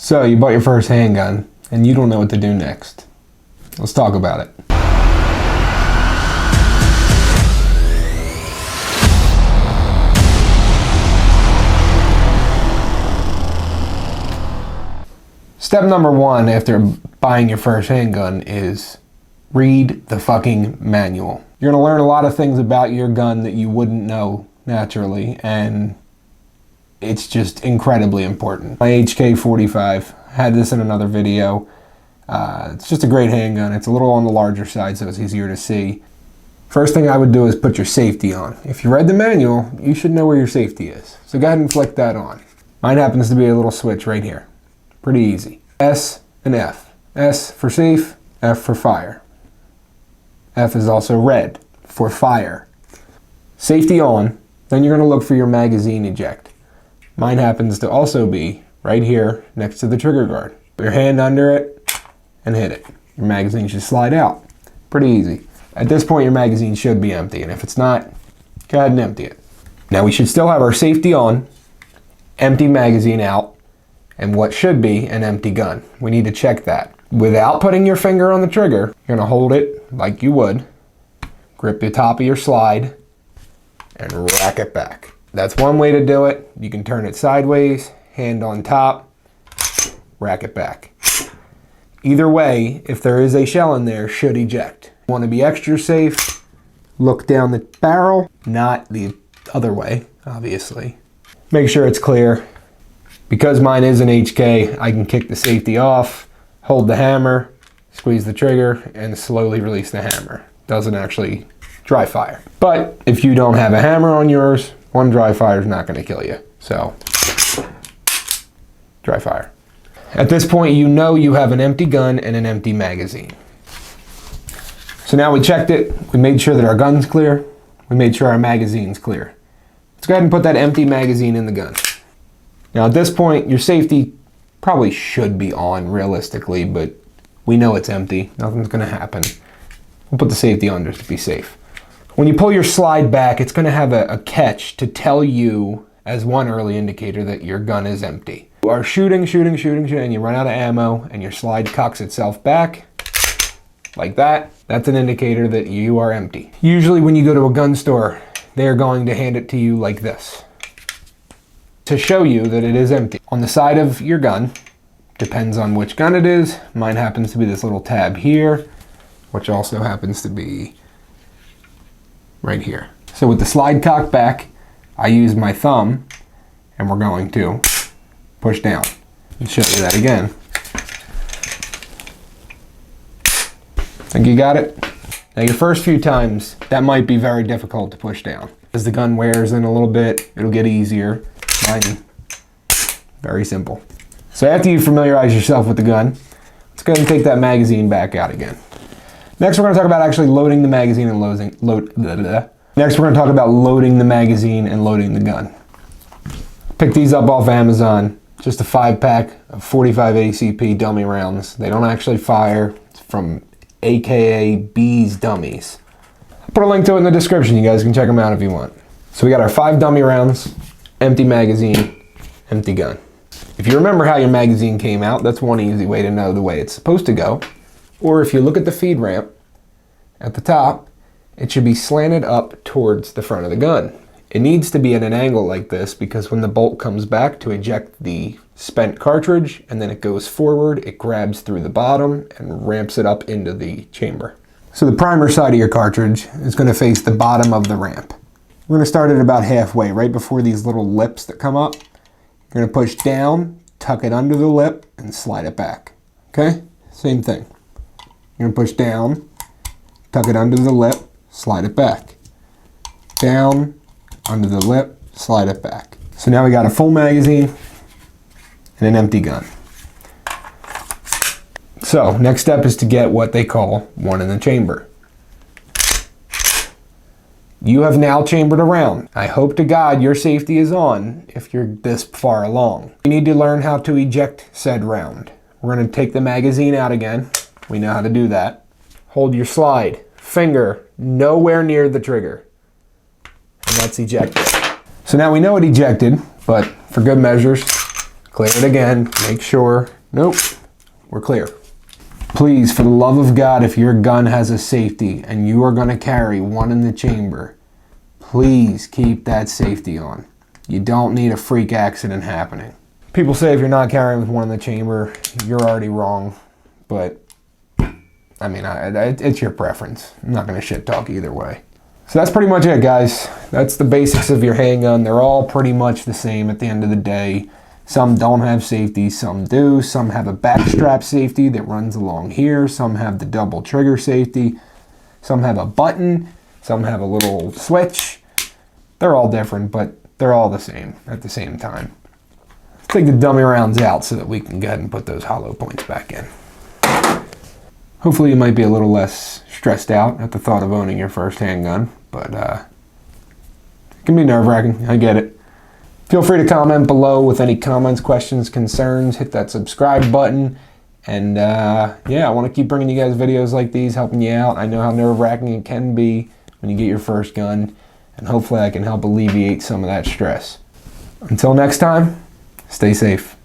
So you bought your first handgun and you don't know what to do next. Let's talk about it. Step number one after buying your first handgun is read the fucking manual. You're gonna learn a lot of things about your gun that you wouldn't know naturally, and it's just incredibly important. My HK45, had this in another video. It's just a great handgun. It's a little on the larger side, so it's easier to see. First thing I would do is put your safety on. If you read the manual, you should know where your safety is. So go ahead and flick that on. Mine happens to be a little switch right here. Pretty easy. S and F. S for safe, F for fire. F is also red for fire. Safety on, then you're going to look for your magazine eject. Mine happens to also be right here next to the trigger guard. Put your hand under it and hit it. Your magazine should slide out. Pretty easy. At this point your magazine should be empty, and if it's not, go ahead and empty it. Now we should still have our safety on, empty magazine out, and what should be an empty gun. We need to check that. Without putting your finger on the trigger, you're gonna hold it like you would, grip the top of your slide, and rack it back. That's one way to do it. You can turn it sideways, hand on top, rack it back. Either way, if there is a shell in there, should eject. You want to be extra safe, look down the barrel, not the other way, obviously. Make sure it's clear. Because mine is an HK, I can kick the safety off, hold the hammer, squeeze the trigger, and slowly release the hammer. Doesn't actually dry fire. But if you don't have a hammer on yours, one dry fire is not going to kill you. So, dry fire. At this point, you know you have an empty gun and an empty magazine. So now we checked it, we made sure that our gun's clear, we made sure our magazine's clear. Let's go ahead and put that empty magazine in the gun. Now at this point, your safety probably should be on realistically, but we know it's empty. Nothing's gonna happen. We'll put the safety on just to be safe. When you pull your slide back, it's gonna have a catch to tell you as one early indicator that your gun is empty. You are shooting, and you run out of ammo, and your slide cocks itself back, like that. That's an indicator that you are empty. Usually when you go to a gun store, they are going to hand it to you like this, to show you that it is empty. On the side of your gun, depends on which gun it is. Mine happens to be this little tab here, which also happens to be right here. So with the slide cocked back, I use my thumb, and we're going to push down. I'll show you that again. Think you got it? Now your first few times, that might be very difficult to push down. As the gun wears in a little bit, it'll get easier. Mine, very simple. So after you familiarize yourself with the gun, let's go ahead and take that magazine back out again. Next we're going to talk about actually loading the magazine and Next we're going to talk about loading the magazine and loading the gun. Pick these up off Amazon. Just a 5-pack of 45 ACP dummy rounds. They don't actually fire. It's from AKA Bees Dummies. I'll put a link to it in the description. You guys can check them out if you want. So we got our 5 dummy rounds, empty magazine, empty gun. If you remember how your magazine came out, that's one easy way to know the way it's supposed to go. Or if you look at the feed ramp at the top, it should be slanted up towards the front of the gun. It needs to be at an angle like this because when the bolt comes back to eject the spent cartridge and then it goes forward, it grabs through the bottom and ramps it up into the chamber. So the primer side of your cartridge is going to face the bottom of the ramp. We're going to start it about halfway, right before these little lips that come up. You're going to push down, tuck it under the lip, and slide it back. Okay? Same thing. You're going to push down, tuck it under the lip, slide it back. Down, under the lip, slide it back. So now we got a full magazine and an empty gun. So next step is to get what they call one in the chamber. You have now chambered a round. I hope to God your safety is on if you're this far along. You need to learn how to eject said round. We're going to take the magazine out again. We know how to do that. Hold your slide, finger nowhere near the trigger. And that's ejected. So now we know it ejected, but for good measures, Clear it again, make sure. Nope, we're clear. Please, for the love of God, if your gun has a safety and you are going to carry one in the chamber, please keep that safety on. You don't need a freak accident happening. People say if you're not carrying with one in the chamber, you're already wrong. But, I mean, it's your preference. I'm not going to shit talk either way. So that's pretty much it, guys. That's the basics of your handgun. They're all pretty much the same at the end of the day. Some don't have safety, some do. Some have a backstrap safety that runs along here. Some have the double trigger safety. Some have a button. Some have a little switch. They're all different, but they're all the same at the same time. Let's take the dummy rounds out so that we can go ahead and put those hollow points back in. Hopefully you might be a little less stressed out at the thought of owning your first handgun, but it can be nerve-wracking, I get it. Feel free to comment below with any comments, questions, concerns. Hit that subscribe button. And yeah, I want to keep bringing you guys videos like these, helping you out. I know how nerve-wracking it can be when you get your first gun. And hopefully I can help alleviate some of that stress. Until next time, stay safe.